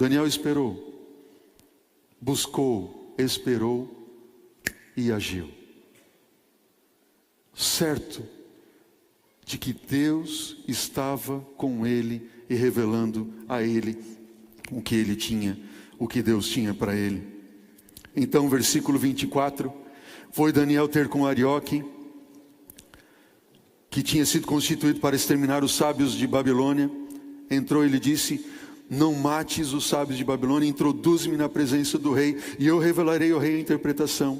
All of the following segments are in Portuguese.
Daniel esperou, buscou, esperou e agiu, certo de que Deus estava com ele e revelando a ele o que ele tinha, o que Deus tinha para ele. Então, versículo 24, foi Daniel ter com Arioque, que tinha sido constituído para exterminar os sábios de Babilônia. Entrou e lhe disse: não mates os sábios de Babilônia, introduz-me na presença do rei, e eu revelarei ao rei a interpretação.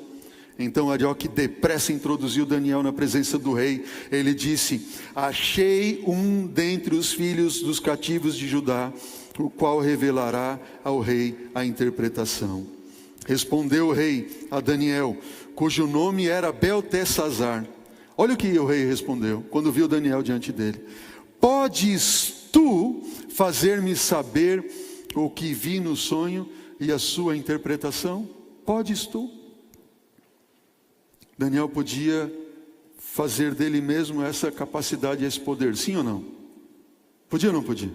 Então Arioque depressa introduziu Daniel na presença do rei. Ele disse: achei um dentre os filhos dos cativos de Judá, o qual revelará ao rei a interpretação. Respondeu o rei a Daniel, cujo nome era Beltesazar. Olha o que o rei respondeu, quando viu Daniel diante dele: podes tu fazer-me saber o que vi no sonho e a sua interpretação? Podes tu? Daniel podia fazer dele mesmo essa capacidade, esse poder, sim ou não? Podia ou não podia?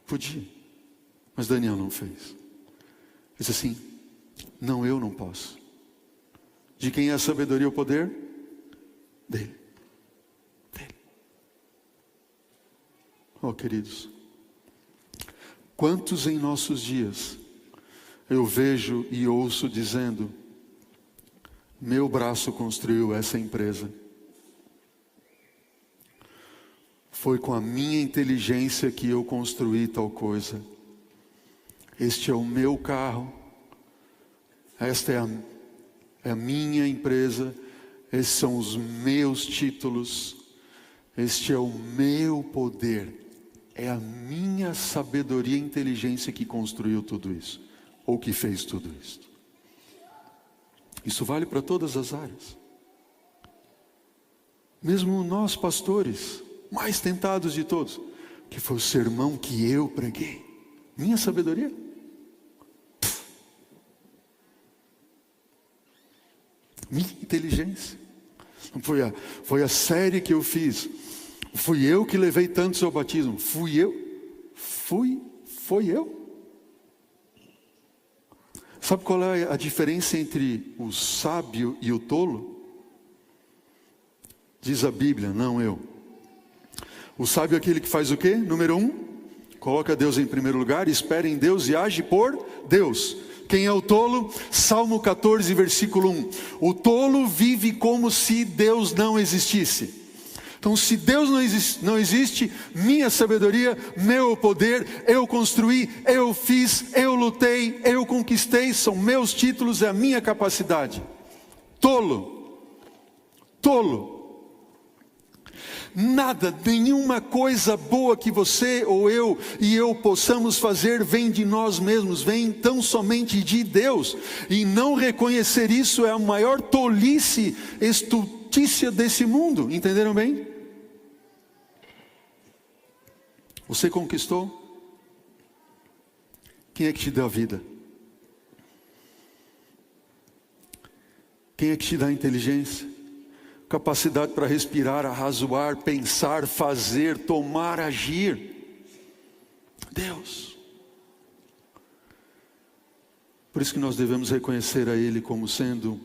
Podia, mas Daniel não fez. Disse assim: não, eu não posso. De quem é a sabedoria e o poder? Dele. Oh, queridos, quantos em nossos dias eu vejo e ouço dizendo: meu braço construiu essa empresa, foi com a minha inteligência que eu construí tal coisa, este é o meu carro, esta é a minha empresa, esses são os meus títulos, este é o meu poder, é a minha sabedoria e inteligência que construiu tudo isso, ou que fez tudo isso. Isso vale para todas as áreas. Mesmo nós pastores, mais tentados de todos, que foi o sermão que eu preguei, minha sabedoria? Minha inteligência? Foi a série que eu fiz. Fui eu que levei tantos ao batismo. Foi eu. Sabe qual é a diferença entre o sábio e o tolo? Diz a Bíblia, não eu. O sábio é aquele que faz o quê? Número 1, coloca Deus em primeiro lugar, espera em Deus e age por Deus. Quem é o tolo? Salmo 14, versículo 1. O tolo vive como se Deus não existisse. Então, se Deus não existe, minha sabedoria, meu poder, eu construí, eu fiz, eu lutei, eu conquistei, são meus títulos, é a minha capacidade. Tolo. Nada, nenhuma coisa boa que você ou eu e eu possamos fazer vem de nós mesmos, vem tão somente de Deus. E não reconhecer isso é a maior tolice, estultícia desse mundo. Entenderam bem? Você conquistou? Quem é que te deu a vida? Quem é que te dá a inteligência? Capacidade para respirar, arrazoar, pensar, fazer, tomar, agir? Deus. Por isso que nós devemos reconhecer a Ele como sendo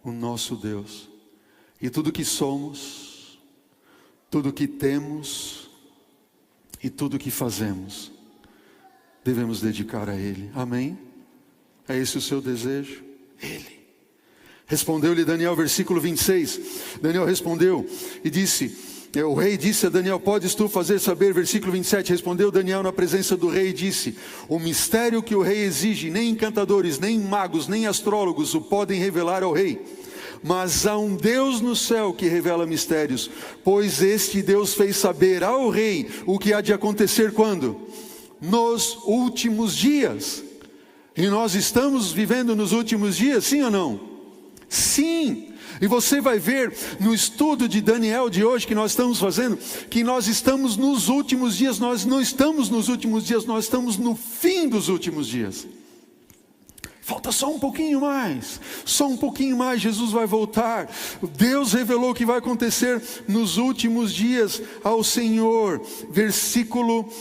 o nosso Deus. E tudo que somos, tudo que temos e tudo que fazemos, devemos dedicar a Ele. Amém? É esse o seu desejo? Ele. Respondeu-lhe Daniel, versículo 26. Daniel respondeu e disse, o rei disse a Daniel, podes tu fazer saber, versículo 27, respondeu Daniel na presença do rei e disse, o mistério que o rei exige, nem encantadores, nem magos, nem astrólogos o podem revelar ao rei. Mas há um Deus no céu que revela mistérios, pois este Deus fez saber ao rei o que há de acontecer quando? Nos últimos dias. E nós estamos vivendo nos últimos dias, sim ou não? Sim, e você vai ver no estudo de Daniel de hoje que nós estamos fazendo, que nós estamos nos últimos dias, nós não estamos nos últimos dias, nós estamos no fim dos últimos dias. Falta só um pouquinho mais, Jesus vai voltar. Deus revelou o que vai acontecer nos últimos dias ao Senhor. Versículo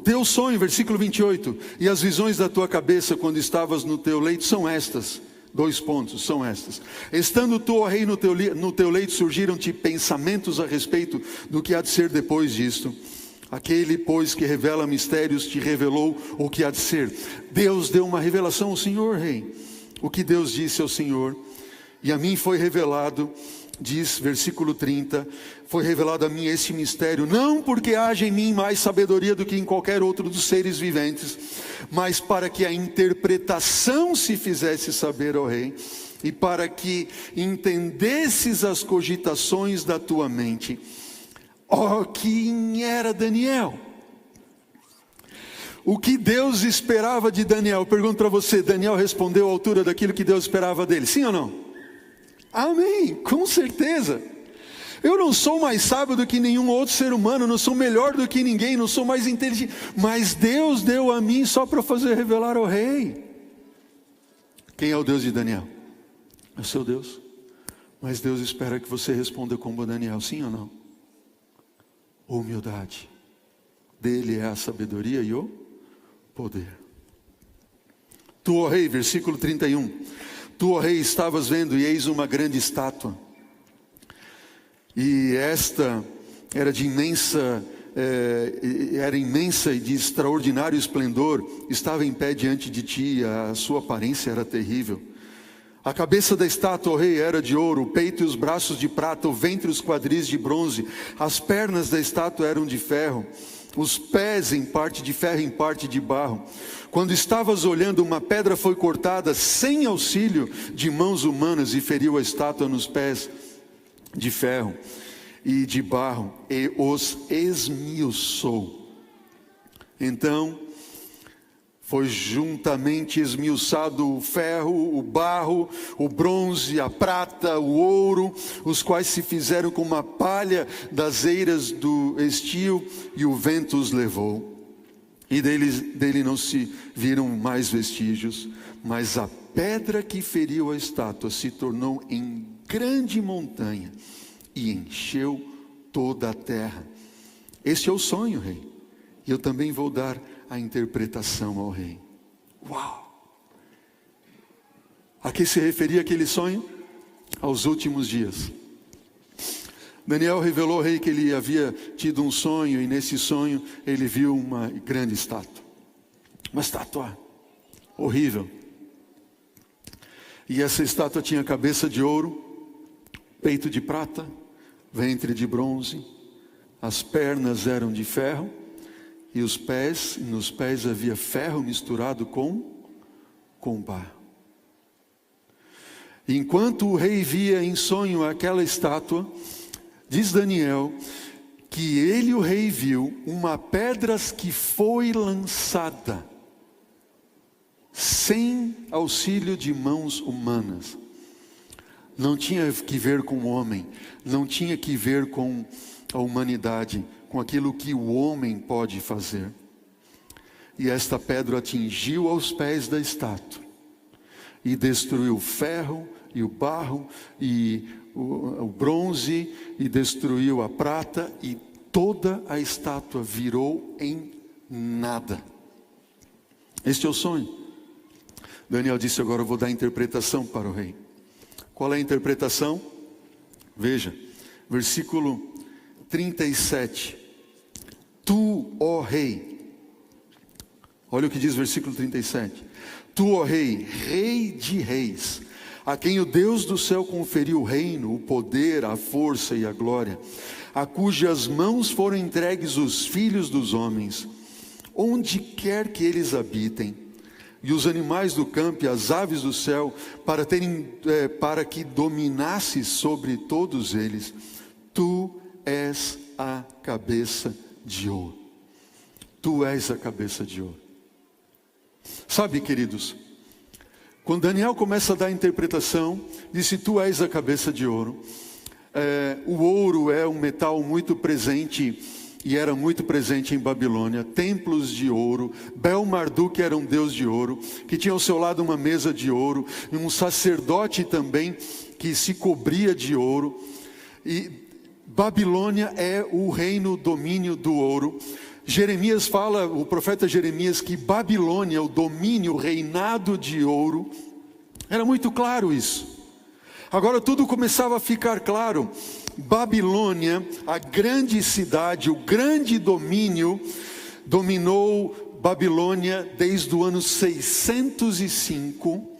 teu sonho, versículo 28, e as visões da tua cabeça quando estavas no teu leito são estas. 2 pontos, são estas. Estando tu, ó rei, no teu leito, surgiram-te pensamentos a respeito do que há de ser depois disto. Aquele, pois, que revela mistérios, te revelou o que há de ser. Deus deu uma revelação ao Senhor, rei. O que Deus disse ao Senhor, e a mim foi revelado, diz, versículo 30, foi revelado a mim esse mistério, não porque haja em mim mais sabedoria do que em qualquer outro dos seres viventes, mas para que a interpretação se fizesse saber ao rei, e para que entendesses as cogitações da tua mente. Ó, quem era Daniel? O que Deus esperava de Daniel? Eu pergunto para você, Daniel respondeu à altura daquilo que Deus esperava dele, sim ou não? Amém, com certeza. Eu não sou mais sábio do que nenhum outro ser humano, não sou melhor do que ninguém, não sou mais inteligente, mas Deus deu a mim só para fazer revelar ao rei. Quem é o Deus de Daniel? É o seu Deus. Mas Deus espera que você responda como Daniel, sim ou não? Humildade. Dele é a sabedoria e o poder. Tu, ó rei, versículo 31. Tu, ó rei, estavas vendo, e eis uma grande estátua. E esta era imensa e de extraordinário esplendor. Estava em pé diante de ti, a sua aparência era terrível. A cabeça da estátua, ó rei, era de ouro, o peito e os braços de prata, o ventre e os quadris de bronze. As pernas da estátua eram de ferro, os pés em parte de ferro e em parte de barro. Quando estavas olhando, uma pedra foi cortada sem auxílio de mãos humanas e feriu a estátua nos pés de ferro e de barro e os esmiuçou. Então foi juntamente esmiuçado o ferro, o barro, o bronze, a prata, o ouro, os quais se fizeram como a palha das eiras do estio, e o vento os levou. E dele não se viram mais vestígios, mas a pedra que feriu a estátua se tornou em grande montanha e encheu toda a terra. Este é o sonho, rei. E eu também vou dar a interpretação ao rei. Uau! A que se referia aquele sonho? Aos últimos dias. Daniel revelou ao rei que ele havia tido um sonho, e nesse sonho ele viu uma grande estátua. Uma estátua horrível. E essa estátua tinha cabeça de ouro, peito de prata, ventre de bronze, as pernas eram de ferro, e os pés, nos pés havia ferro misturado com barro. Enquanto o rei via em sonho aquela estátua, diz Daniel que ele, o rei, viu uma pedra que foi lançada sem auxílio de mãos humanas. Não tinha que ver com o homem, não tinha que ver com a humanidade, com aquilo que o homem pode fazer. E esta pedra atingiu aos pés da estátua e destruiu o ferro e o barro e o bronze, e destruiu a prata, e toda a estátua virou em nada. Este é o sonho. Daniel disse: agora eu vou dar a interpretação para o rei. Qual é a interpretação? Veja, versículo 37. Tu, ó rei, olha o que diz o versículo 37. Tu, ó rei, rei de reis, a quem o Deus do céu conferiu o reino, o poder, a força e a glória, a cujas mãos foram entregues os filhos dos homens, onde quer que eles habitem, e os animais do campo e as aves do céu, para que dominasses sobre todos eles. Tu és a cabeça de ouro. Tu és a cabeça de ouro. Sabe, queridos, quando Daniel começa a dar a interpretação, disse: tu és a cabeça de ouro. O ouro é um metal muito presente, e era muito presente em Babilônia. Templos de ouro. Bel-Marduk era um deus de ouro, que tinha ao seu lado uma mesa de ouro, e um sacerdote também, que se cobria de ouro. E Babilônia é o reino domínio do ouro. Jeremias fala, o profeta Jeremias, que Babilônia, o domínio, o reinado de ouro, era muito claro isso. Agora tudo começava a ficar claro. Babilônia, a grande cidade, o grande domínio, dominou Babilônia desde o ano 605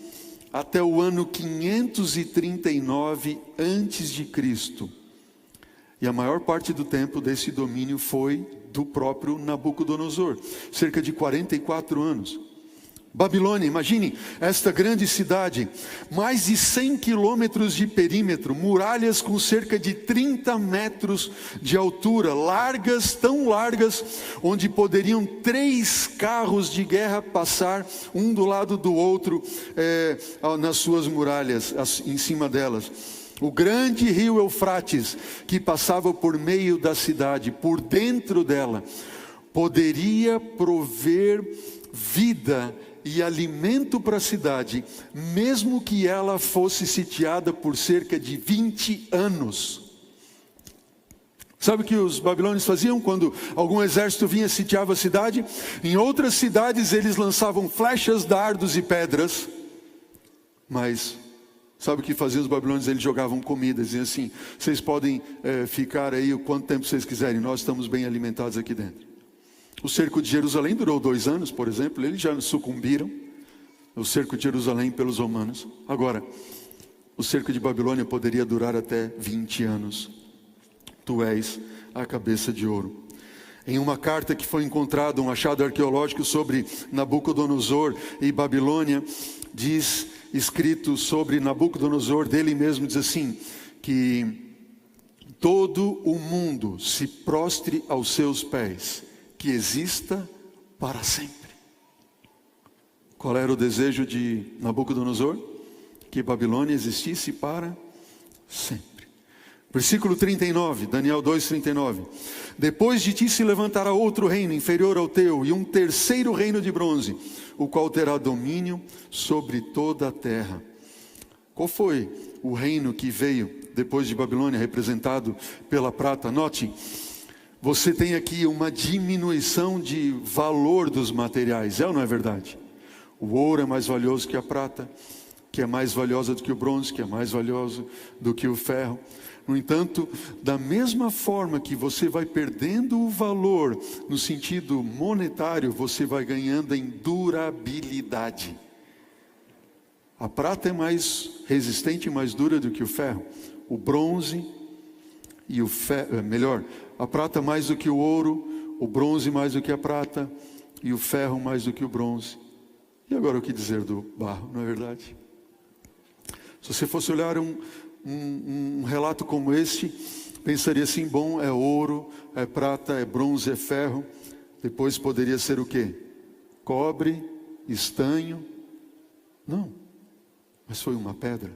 até o ano 539 antes de Cristo. E a maior parte do tempo desse domínio foi do próprio Nabucodonosor, cerca de 44 anos. Babilônia, imagine esta grande cidade, mais de 100 quilômetros de perímetro, muralhas com cerca de 30 metros de altura, largas, tão largas, onde poderiam 3 carros de guerra passar um do lado do outro, nas suas muralhas, em cima delas. O grande rio Eufrates, que passava por meio da cidade, por dentro dela, poderia prover vida e alimento para a cidade, mesmo que ela fosse sitiada por cerca de 20 anos. Sabe o que os babilônios faziam quando algum exército vinha e sitiava a cidade? Em outras cidades eles lançavam flechas, dardos e pedras, mas sabe o que faziam os babilônios? Eles jogavam comida, diziam assim: vocês podem ficar aí o quanto tempo vocês quiserem, nós estamos bem alimentados aqui dentro. O cerco de Jerusalém durou 2 anos, por exemplo, eles já sucumbiram, o cerco de Jerusalém pelos romanos. Agora, o cerco de Babilônia poderia durar até 20 anos. Tu és a cabeça de ouro. Em uma carta que foi encontrada, um achado arqueológico sobre Nabucodonosor e Babilônia, diz, escrito sobre Nabucodonosor, dele mesmo, diz assim, que todo o mundo se prostre aos seus pés, que exista para sempre. Qual era o desejo de Nabucodonosor? Que Babilônia existisse para sempre. Versículo 39, Daniel 2:39. Depois de ti se levantará outro reino inferior ao teu, e um terceiro reino de bronze, o qual terá domínio sobre toda a terra. Qual foi o reino que veio depois de Babilônia, representado pela prata? Note, você tem aqui uma diminuição de valor dos materiais, é ou não é verdade? O ouro é mais valioso que a prata, que é mais valiosa do que o bronze, que é mais valioso do que o ferro. No entanto, da mesma forma que você vai perdendo o valor no sentido monetário, você vai ganhando em durabilidade. A prata é mais resistente e mais dura do que o ferro. O bronze e o ferro, a prata mais do que o ouro, o bronze mais do que a prata e o ferro mais do que o bronze. E agora o que dizer do barro, não é verdade? Se você fosse olhar um relato como este, pensaria assim: bom, é ouro, é prata, é bronze, é ferro. Depois poderia ser o quê? Cobre, estanho. Não, mas foi uma pedra.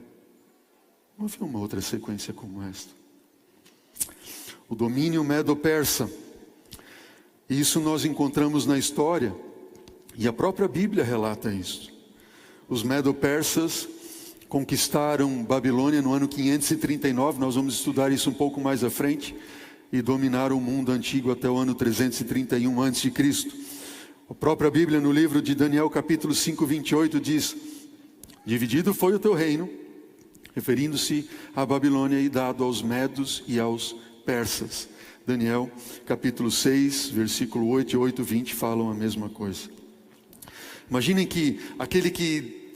Não havia uma outra sequência como esta. O domínio medo-persa. Isso nós encontramos na história, e a própria Bíblia relata isso. Os medo-persas conquistaram Babilônia no ano 539, nós vamos estudar isso um pouco mais à frente, e dominaram o mundo antigo até o ano 331 a.C. A própria Bíblia, no livro de Daniel, capítulo 5, 28, diz: dividido foi o teu reino, referindo-se à Babilônia, e dado aos medos e aos persas. Daniel, capítulo 6, versículo 8 e 8, 20, falam a mesma coisa. Imaginem que aquele que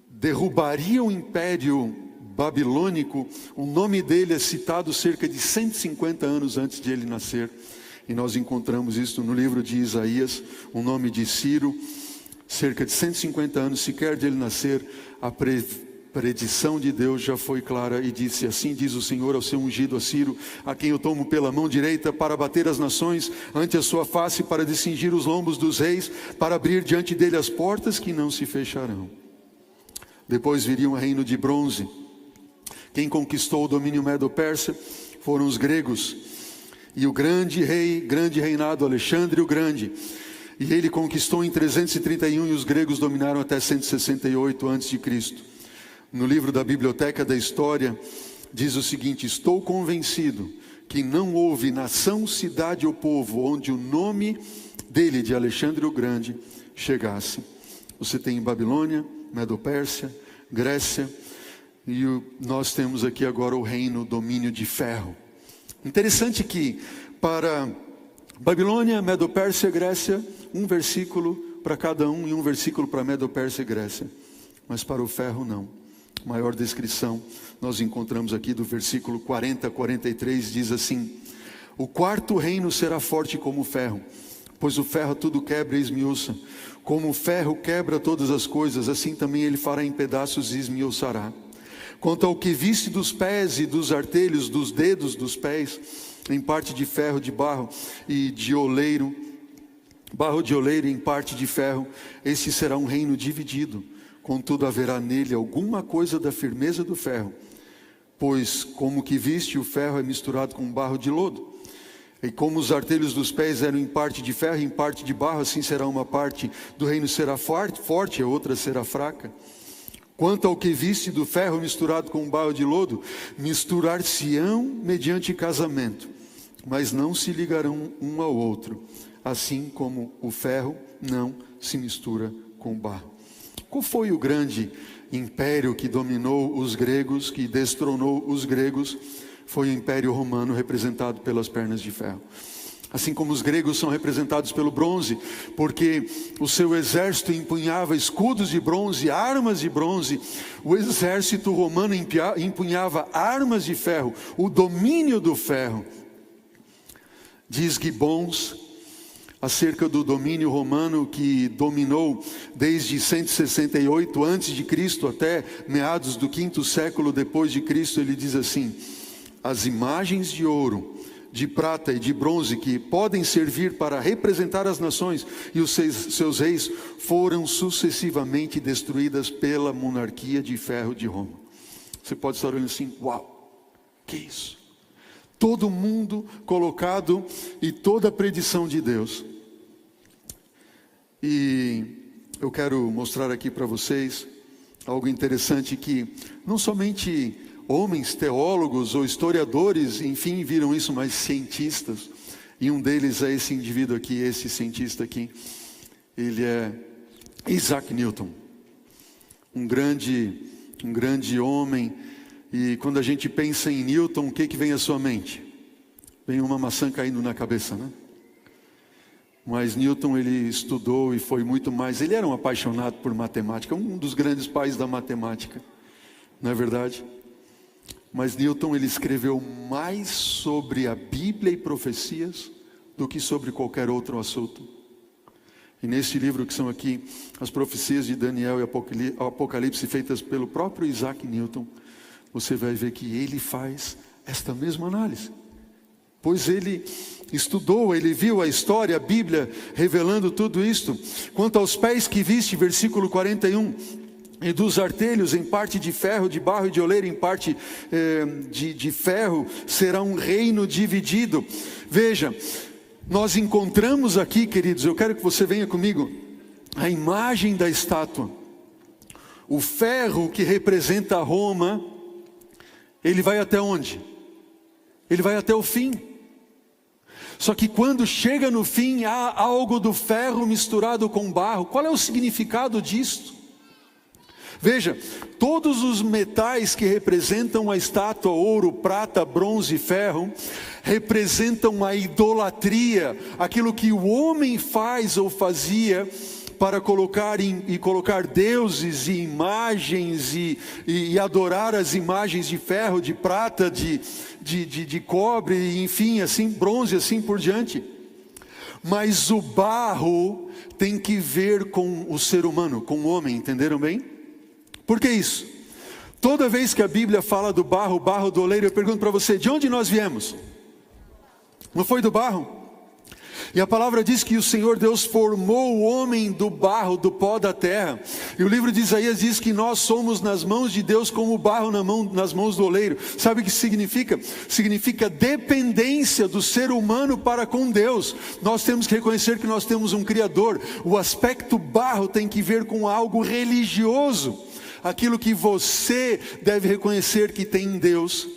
derrubaria o império babilônico, o nome dele é citado cerca de 150 anos antes de ele nascer. E nós encontramos isso no livro de Isaías, o nome de Ciro, cerca de 150 anos, sequer de ele nascer, a predição de Deus já foi clara e disse: assim diz o Senhor ao seu ungido, a Ciro, a quem eu tomo pela mão direita para bater as nações ante a sua face, para descingir os lombos dos reis, para abrir diante dele as portas que não se fecharão. Depois viria um reino de bronze. Quem conquistou o domínio medo-persa foram os gregos, e o grande rei, grande reinado, Alexandre o Grande, e ele conquistou em 331 e os gregos dominaram até 168 a.C. No livro da Biblioteca da História, diz o seguinte: estou convencido que não houve nação, cidade ou povo onde o nome dele, de Alexandre o Grande, chegasse. Você tem Babilônia, Medo-Pérsia, Grécia, e nós temos aqui agora o reino, o domínio de ferro. Interessante que para Babilônia, Medo-Pérsia e Grécia, um versículo para cada um e um versículo para Medo-Pérsia e Grécia. Mas para o ferro não. A maior descrição nós encontramos aqui do versículo 40 a 43, diz assim: o quarto reino será forte como o ferro, pois o ferro tudo quebra e esmiuça. Como o ferro quebra todas as coisas, assim também ele fará em pedaços e esmiuçará. Quanto ao que viste dos pés e dos artelhos, dos dedos dos pés, em parte de ferro, de barro e de oleiro, barro de oleiro em parte de ferro, esse será um reino dividido. Contudo haverá nele alguma coisa da firmeza do ferro, pois como que viste, o ferro é misturado com barro de lodo. E como os artelhos dos pés eram em parte de ferro e em parte de barro, assim será uma parte do reino será forte, a outra será fraca. Quanto ao que viste do ferro misturado com barro de lodo, misturar-se-ão mediante casamento, mas não se ligarão um ao outro, assim como o ferro não se mistura com o barro. Qual foi o grande império que dominou os gregos, que destronou os gregos? Foi o Império Romano, representado pelas pernas de ferro. Assim como os gregos são representados pelo bronze, porque o seu exército empunhava escudos de bronze, armas de bronze, o exército romano empunhava armas de ferro, o domínio do ferro. Diz Gibbons acerca do domínio romano que dominou desde 168 a.C. até meados do 5º século depois de Cristo, ele diz assim: as imagens de ouro, de prata e de bronze que podem servir para representar as nações e os seus reis foram sucessivamente destruídas pela monarquia de ferro de Roma. Você pode estar olhando assim: uau, que isso? Todo mundo colocado e toda a predição de Deus. E eu quero mostrar aqui para vocês algo interessante que não somente homens, teólogos ou historiadores, enfim, viram isso, mas cientistas. E um deles é esse indivíduo aqui, esse cientista aqui. Ele é Isaac Newton, um grande homem. E quando a gente pensa em Newton, o que vem à sua mente? Vem uma maçã caindo na cabeça, né? Mas Newton, ele estudou e foi muito mais. Ele era um apaixonado por matemática, um dos grandes pais da matemática, não é verdade? Mas Newton, ele escreveu mais sobre a Bíblia e profecias do que sobre qualquer outro assunto. E neste livro que são aqui as profecias de Daniel e Apocalipse feitas pelo próprio Isaac Newton, você vai ver que ele faz esta mesma análise. Pois ele estudou, ele viu a história, a Bíblia revelando tudo isto. Quanto aos pés que viste, versículo 41, e dos artelhos em parte de ferro, de barro e de oleiro em parte de ferro, será um reino dividido. Veja, nós encontramos aqui, queridos, eu quero que você venha comigo, a imagem da estátua. O ferro que representa Roma, ele vai até onde? Ele vai até o fim. Só que quando chega no fim, há algo do ferro misturado com barro. Qual é o significado disto? Veja, todos os metais que representam a estátua, ouro, prata, bronze e ferro, representam a idolatria, aquilo que o homem faz ou fazia para colocar deuses e imagens e adorar as imagens de ferro, de prata, de cobre, enfim, assim, bronze, assim por diante. Mas o barro tem que ver com o ser humano, com o homem, entenderam bem? Por que isso? Toda vez que a Bíblia fala do barro, barro do oleiro, eu pergunto para você, de onde nós viemos? Não foi do barro? E a palavra diz que o Senhor Deus formou o homem do barro, do pó da terra. E o livro de Isaías diz que nós somos nas mãos de Deus como o barro nas mãos do oleiro. Sabe o que significa? Significa dependência do ser humano para com Deus. Nós temos que reconhecer que nós temos um Criador. O aspecto barro tem que ver com algo religioso. Aquilo que você deve reconhecer que tem em Deus.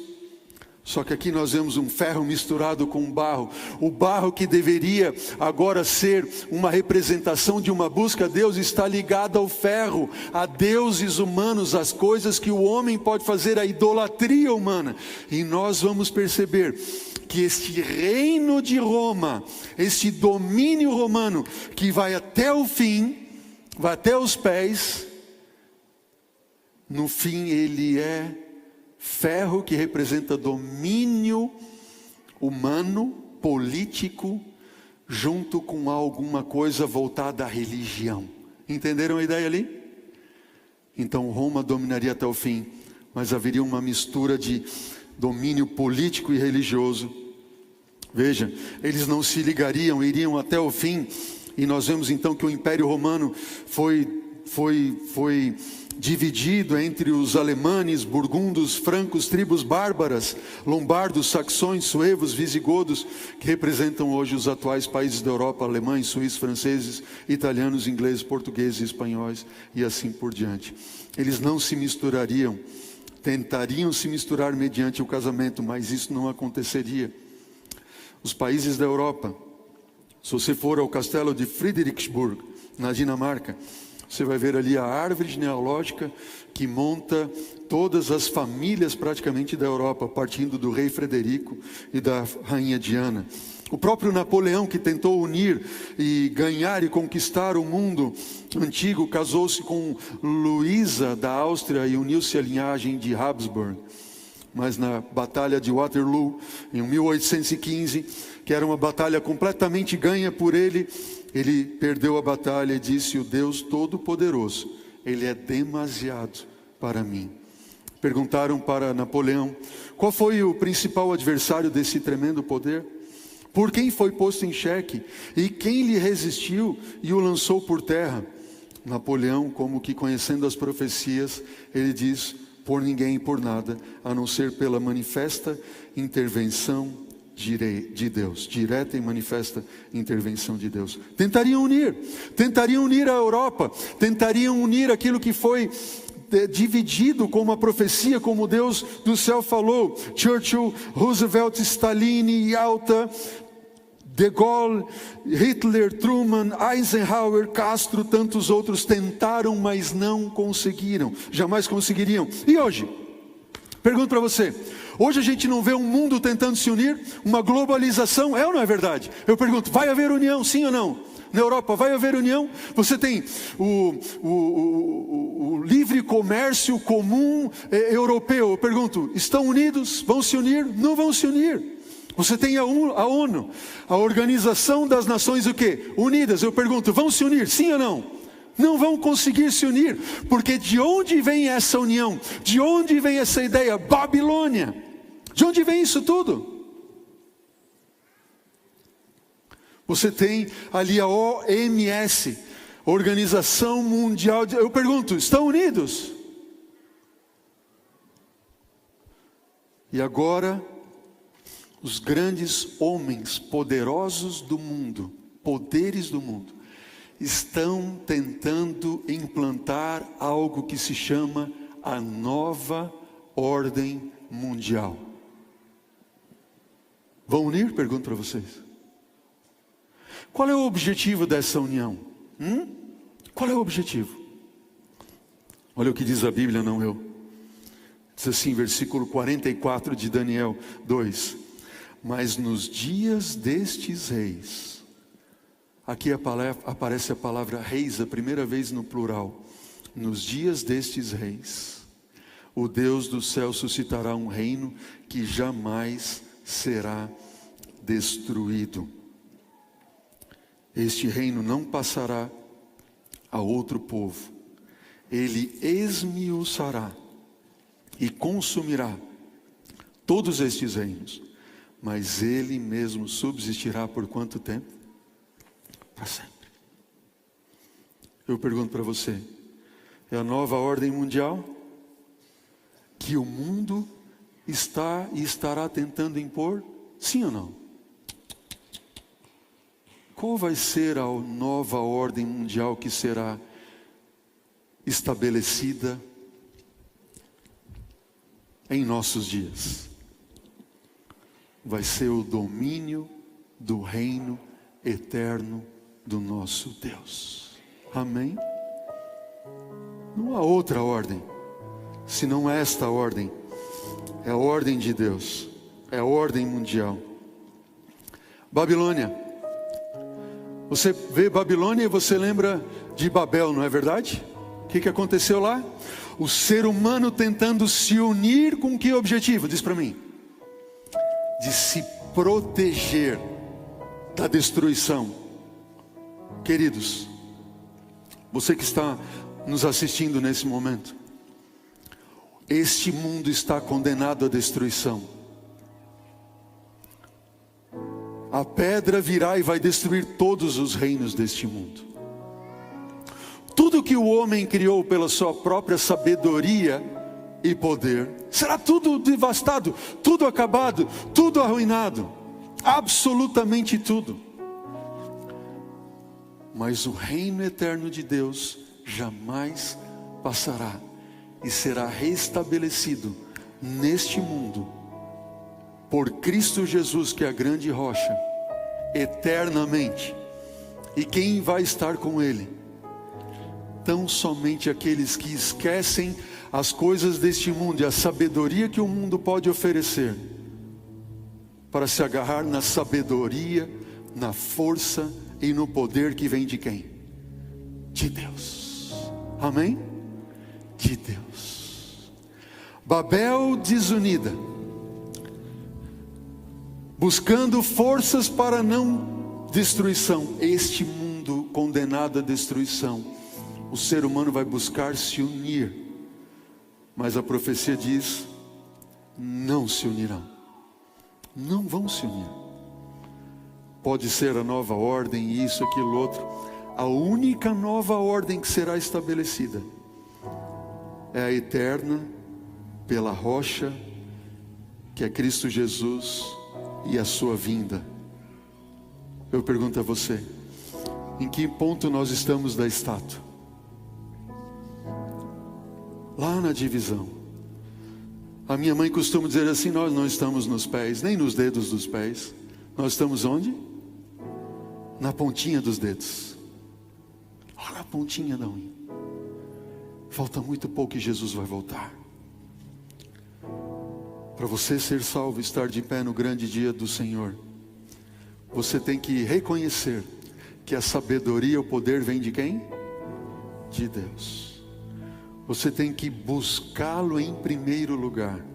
Só que aqui nós vemos um ferro misturado com barro. O barro que deveria agora ser uma representação de uma busca a Deus está ligado ao ferro, a deuses humanos, as coisas que o homem pode fazer, a idolatria humana. E nós vamos perceber que este reino de Roma, este domínio romano que vai até o fim, vai até os pés, no fim ele é ferro que representa domínio humano, político, junto com alguma coisa voltada à religião. Entenderam a ideia ali? Então Roma dominaria até o fim, mas haveria uma mistura de domínio político e religioso. Veja, eles não se ligariam, iriam até o fim. E nós vemos então que o Império Romano foi dividido entre os alemanes, burgundos, francos, tribos bárbaras, lombardos, saxões, suevos, visigodos, que representam hoje os atuais países da Europa: alemães, suíços, franceses, italianos, ingleses, portugueses, espanhóis e assim por diante. Eles não se misturariam, tentariam se misturar mediante o casamento, mas isso não aconteceria. Os países da Europa, se você for ao castelo de Friedrichsburg, na Dinamarca, você vai ver ali a árvore genealógica que monta todas as famílias praticamente da Europa, partindo do rei Frederico e da rainha Diana. O próprio Napoleão, que tentou unir e ganhar e conquistar o mundo antigo, casou-se com Luísa da Áustria e uniu-se à linhagem de Habsburg. Mas na batalha de Waterloo, em 1815, que era uma batalha completamente ganha por ele, ele perdeu a batalha e disse: o Deus Todo-Poderoso, Ele é demasiado para mim. Perguntaram para Napoleão, qual foi o principal adversário desse tremendo poder? Por quem foi posto em xeque? E quem lhe resistiu e o lançou por terra? Napoleão, como que conhecendo as profecias, ele diz: por ninguém e por nada, a não ser pela manifesta intervenção de Deus, direta e manifesta intervenção de Deus. Tentariam unir a Europa, tentariam unir aquilo que foi dividido com uma profecia, como Deus do céu falou. Churchill, Roosevelt, Stalin, Yalta, De Gaulle, Hitler, Truman, Eisenhower, Castro, tantos outros tentaram, mas não conseguiram, jamais conseguiriam. E hoje? Pergunto para você, hoje a gente não vê um mundo tentando se unir, uma globalização, é ou não é verdade? Eu pergunto, vai haver união, sim ou não? Na Europa vai haver união? Você tem o livre comércio comum europeu. Eu pergunto, estão unidos? Vão se unir? Não vão se unir. Você tem a ONU, a Organização das Nações o quê? Unidas. Eu pergunto, vão se unir? Sim ou não? Não vão conseguir se unir, porque de onde vem essa união? De onde vem essa ideia? Babilônia. De onde vem isso tudo? Você tem ali a OMS, Organização Mundial de... Eu pergunto, estão unidos? E agora, os grandes homens poderosos do mundo, poderes do mundo, estão tentando implantar algo que se chama a nova ordem mundial. Vão unir? Pergunto para vocês. Qual é o objetivo dessa união? Qual é o objetivo? Olha o que diz a Bíblia, não eu. Diz assim, versículo 44 de Daniel 2. Mas nos dias destes reis... Aqui aparece a palavra reis, a primeira vez no plural. Nos dias destes reis, o Deus do céu suscitará um reino que jamais será destruído. Este reino não passará a outro povo. Ele esmiuçará e consumirá todos estes reinos. Mas ele mesmo subsistirá por quanto tempo? Para sempre. Eu pergunto para você, é a nova ordem mundial que o mundo está e estará tentando impor? Sim ou não? Qual vai ser a nova ordem mundial que será estabelecida em nossos dias? vai ser o domínio do reino eterno do nosso Deus. Amém? Não há outra ordem, senão esta ordem. É a ordem de Deus, é a ordem mundial. Babilônia. Você vê Babilônia e você lembra de Babel, não é verdade? O que aconteceu lá? O ser humano tentando se unir com que objetivo? Diz para mim. De se proteger da destruição. Queridos, você que está nos assistindo nesse momento, este mundo está condenado à destruição. A pedra virá e vai destruir todos os reinos deste mundo. Tudo que o homem criou pela sua própria sabedoria e poder, será tudo devastado, tudo acabado, tudo arruinado, absolutamente tudo. Mas o reino eterno de Deus jamais passará e será restabelecido neste mundo por Cristo Jesus, que é a grande rocha, eternamente. E quem vai estar com Ele? Tão somente aqueles que esquecem as coisas deste mundo e a sabedoria que o mundo pode oferecer, para se agarrar na sabedoria, na força e no poder que vem de quem? De Deus. Amém? De Deus. Babel desunida, buscando forças para não destruição. Este mundo condenado à destruição, o ser humano vai buscar se unir, mas a profecia diz: não se unirão, não vão se unir. Pode ser a nova ordem, isso, aquilo, outro. A única nova ordem que será estabelecida é a eterna, pela rocha, que é Cristo Jesus, e a sua vinda. Eu pergunto a você, em que ponto nós estamos da estátua? Lá na divisão. A minha mãe costuma dizer assim: nós não estamos nos pés, nem nos dedos dos pés. Nós estamos onde? Na pontinha dos dedos. Olha a pontinha da unha. Falta muito pouco e Jesus vai voltar. Para você ser salvo, estar de pé no grande dia do Senhor, você tem que reconhecer que a sabedoria e o poder vem de quem? De Deus. Você tem que buscá-lo em primeiro lugar.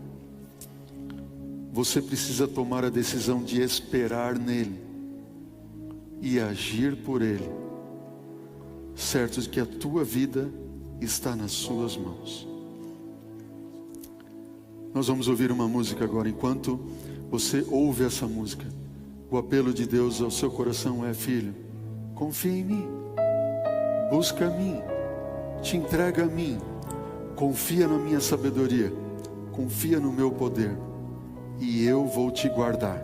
Você precisa tomar a decisão de esperar nele e agir por ele, certo de que a tua vida está nas suas mãos. Nós vamos ouvir uma música agora. Enquanto você ouve essa música, o apelo de Deus ao seu coração é: filho, confia em mim, busca a mim, te entrega a mim, confia na minha sabedoria, confia no meu poder, e eu vou te guardar.